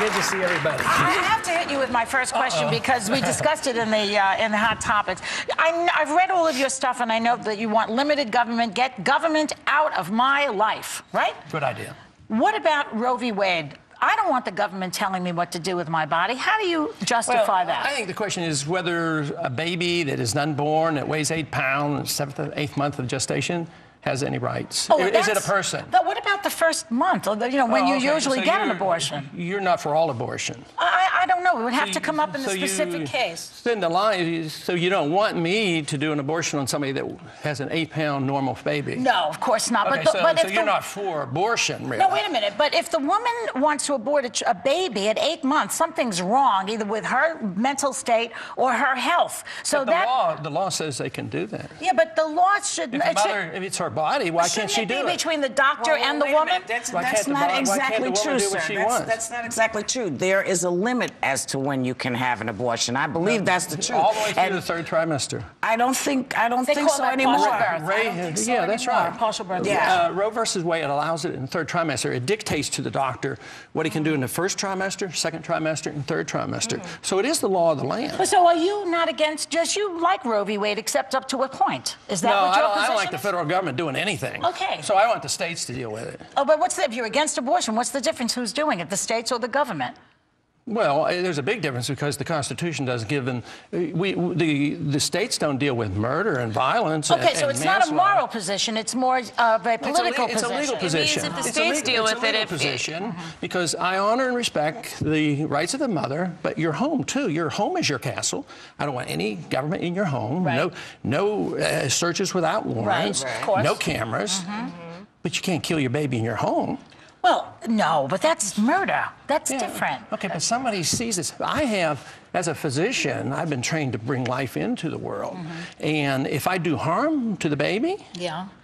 Good to see everybody. I have to hit you with my first question because we discussed it in the Hot Topics. I've read all of your stuff, and I know that you want limited government, get government out of my life, right? Good idea. What about Roe v. Wade? I don't want the government telling me what to do with my body. How do you justify that? I think the question is whether a baby that is unborn, that weighs 8 pounds, 7th or 8th month of gestation, has any rights. Is it a person? But what about the first month, or when you usually get an abortion? You're not for all abortion. I don't know. It would have to come up in the specific case. Then the line, so you don't want me to do an abortion on somebody that has an 8-pound normal baby? No, of course not. Okay, so you're not for abortion, really? No, wait a minute. But if the woman wants to abort a baby at 8 months, something's wrong, either with her mental state or her health. So but the law says they can do that. Yeah, but the law should. If it's her body, why can't she do it? Between the doctor and the woman? That's not exactly true, sir. That's not exactly true. There is a limit as to when you can have an abortion. I believe that's the truth. All the way through the 3rd trimester. I don't think so anymore. Yeah, that's right. Partial birth. Yeah. Roe versus Wade allows it in the 3rd trimester. It dictates to the doctor what he can do in the 1st trimester, 2nd trimester, and 3rd trimester. So it is the law of the land. So are you not against, just you like Roe v. Wade, except up to a point? Is that what your position is? I don't like the federal government doing anything. Okay. So I want the states to deal with it. Oh, but if you're against abortion, what's the difference? Who's doing it, the states or the government? Well, there's a big difference because the Constitution doesn't give them. The states don't deal with murder and violence. Okay, so it's not a moral position; it's more of a political position. It's a legal position. It means if the states deal with it, position because I honor and respect the rights of the mother, but your home too. Your home is your castle. I don't want any government in your home. Right. No searches without warrants. Right. Of course. No cameras. But you can't kill your baby in your home. Well, no, but that's murder. That's different. Okay, but somebody sees this. As a physician, I've been trained to bring life into the world. And if I do harm to the baby,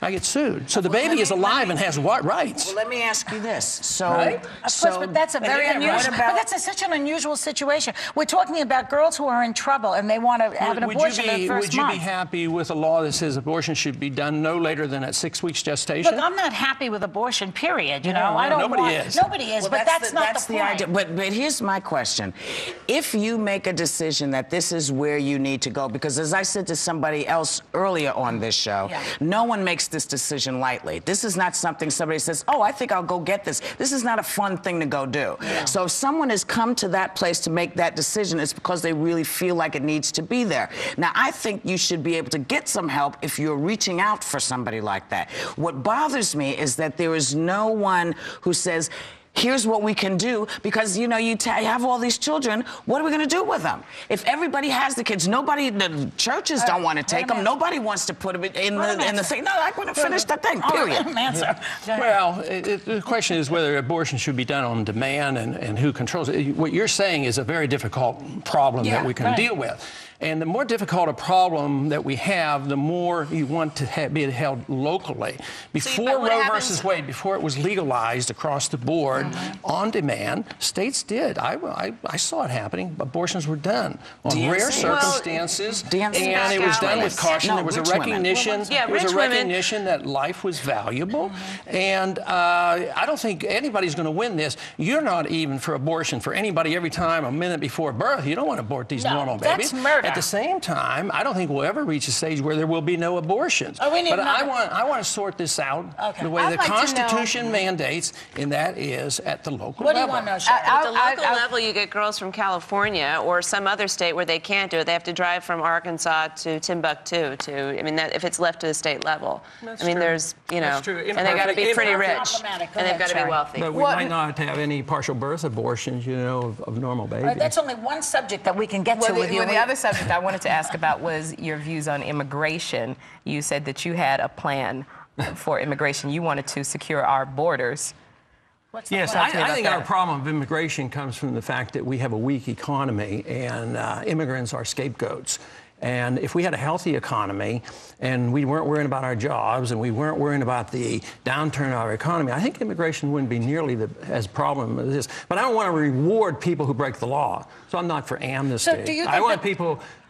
I get sued. So the baby is alive and has what rights? Well, let me ask you this. So, of course, but that's a very unusual. But that's such an unusual situation. We're talking about girls who are in trouble and they want to have an abortion in the first month. Would you be happy with a law that says abortion should be done no later than at 6 weeks gestation? Look, I'm not happy with abortion. Period. You know, I don't. Nobody is. Nobody is. Well, but that's not the point. Idea. But here's my question: if you make a decision that this is where you need to go, because as I said to somebody else earlier on this show, no one makes this decision lightly. This is not something somebody says, oh, I think I'll go get this. This is not a fun thing to go do. So if someone has come to that place to make that decision, it's because they really feel like it needs to be there. Now, I think you should be able to get some help if you're reaching out for somebody like that. What bothers me is that there is no one who says, here's what we can do, because, you know, you have all these children. What are we going to do with them? If everybody has the kids, the churches don't want to take them. Nobody wants to put them in the thing. No, I want to finish that thing, period. Well, the question is whether abortion should be done on demand and who controls it. What you're saying is a very difficult problem that we can deal with. And the more difficult a problem that we have, the more you want to be held locally. Before Roe versus Wade, before it was legalized across the board, on demand, states did. I saw it happening. Abortions were done on rare circumstances, and it was done with caution. There was a recognition. There was a recognition that life was valuable, and I don't think anybody's going to win this. You're not even for abortion for anybody every time a minute before birth. You don't want to abort these normal babies. That's murder. At the same time, I don't think we'll ever reach a stage where there will be no abortions. But I want to sort this out the way the Constitution mandates, and that is at the local level. What do you want to know, Shaq? At the local level, you get girls from California or some other state where they can't do it. They have to drive from Arkansas to Timbuktu if it's left to the state level. There's, and they got to be pretty rich, and they've got to be wealthy. But we might not have any partial birth abortions, of normal babies. That's only one subject that we can get to with you. The other subject I wanted to ask about was your views on immigration. You said that you had a plan for immigration. You wanted to secure our borders. Yes, I think our problem of immigration comes from the fact that we have a weak economy and immigrants are scapegoats. And if we had a healthy economy and we weren't worrying about our jobs and we weren't worrying about the downturn of our economy, I think immigration wouldn't be nearly as problem as this. But I don't want to reward people who break the law. So I'm not for amnesty. So do you think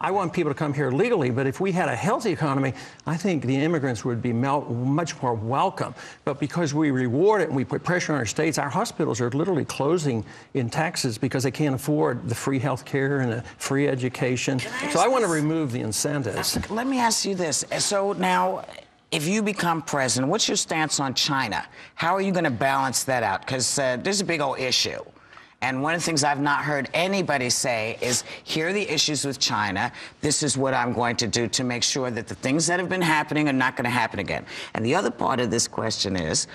I want people to come here legally, but if we had a healthy economy, I think the immigrants would be much more welcome. But because we reward it and we put pressure on our states, our hospitals are literally closing in Texas because they can't afford the free health care and the free education. So I want to remove the incentives. Let me ask you this. So now, if you become president, what's your stance on China? How are you going to balance that out? Because there's a big old issue. And one of the things I've not heard anybody say is, here are the issues with China. This is what I'm going to do to make sure that the things that have been happening are not going to happen again. And the other part of this question is,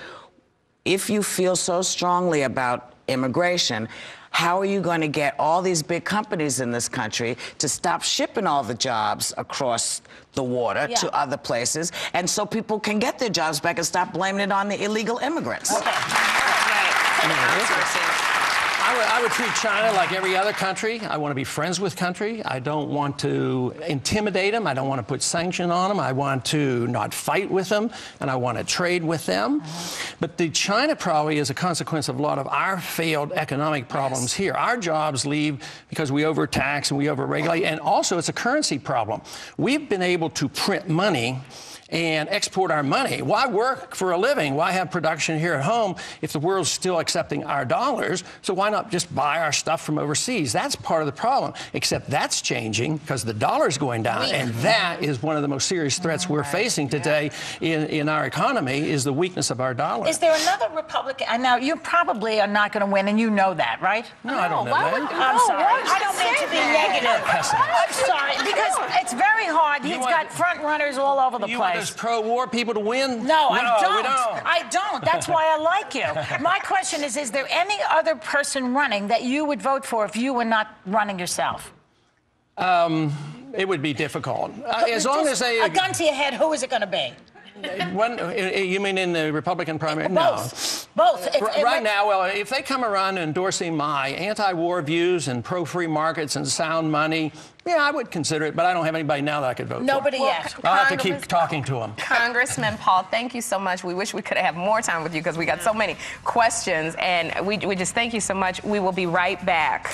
if you feel so strongly about immigration, how are you going to get all these big companies in this country to stop shipping all the jobs across the water to other places, and so people can get their jobs back and stop blaming it on the illegal immigrants? Okay. I would treat China like every other country. I want to be friends with country. I don't want to intimidate them. I don't want to put sanction on them. I want to not fight with them, and I want to trade with them. But the China probably is a consequence of a lot of our failed economic problems here. Our jobs leave because we overtax and we overregulate, and also it's a currency problem. We've been able to print money and export our money. Why work for a living? Why have production here at home if the world's still accepting our dollars? So why not just buy our stuff from overseas? That's part of the problem, except that's changing because the dollar's going down, and that is one of the most serious threats we're facing today in our economy, is the weakness of our dollar. Is there another Republican? Now, you probably are not going to win, and you know that, right? No, I don't know that. I'm sorry. I don't mean to be negative. I'm sorry, because it's very hard. He's got front runners all over the place. Those pro-war people to win? No, I don't. We don't. I don't. That's why I like you. My question is there any other person running that you would vote for if you were not running yourself? It would be difficult. As long as they... A gun to your head, who is it going to be? You mean in the Republican primary? Both. No. Both. Right now, well, if they come around endorsing my anti-war views and pro-free markets and sound money, yeah, I would consider it, but I don't have anybody now that I could vote for. Nobody yet. I'll have to keep talking to them. Congressman Paul, thank you so much. We wish we could have more time with you because we got so many questions, and we just thank you so much. We will be right back.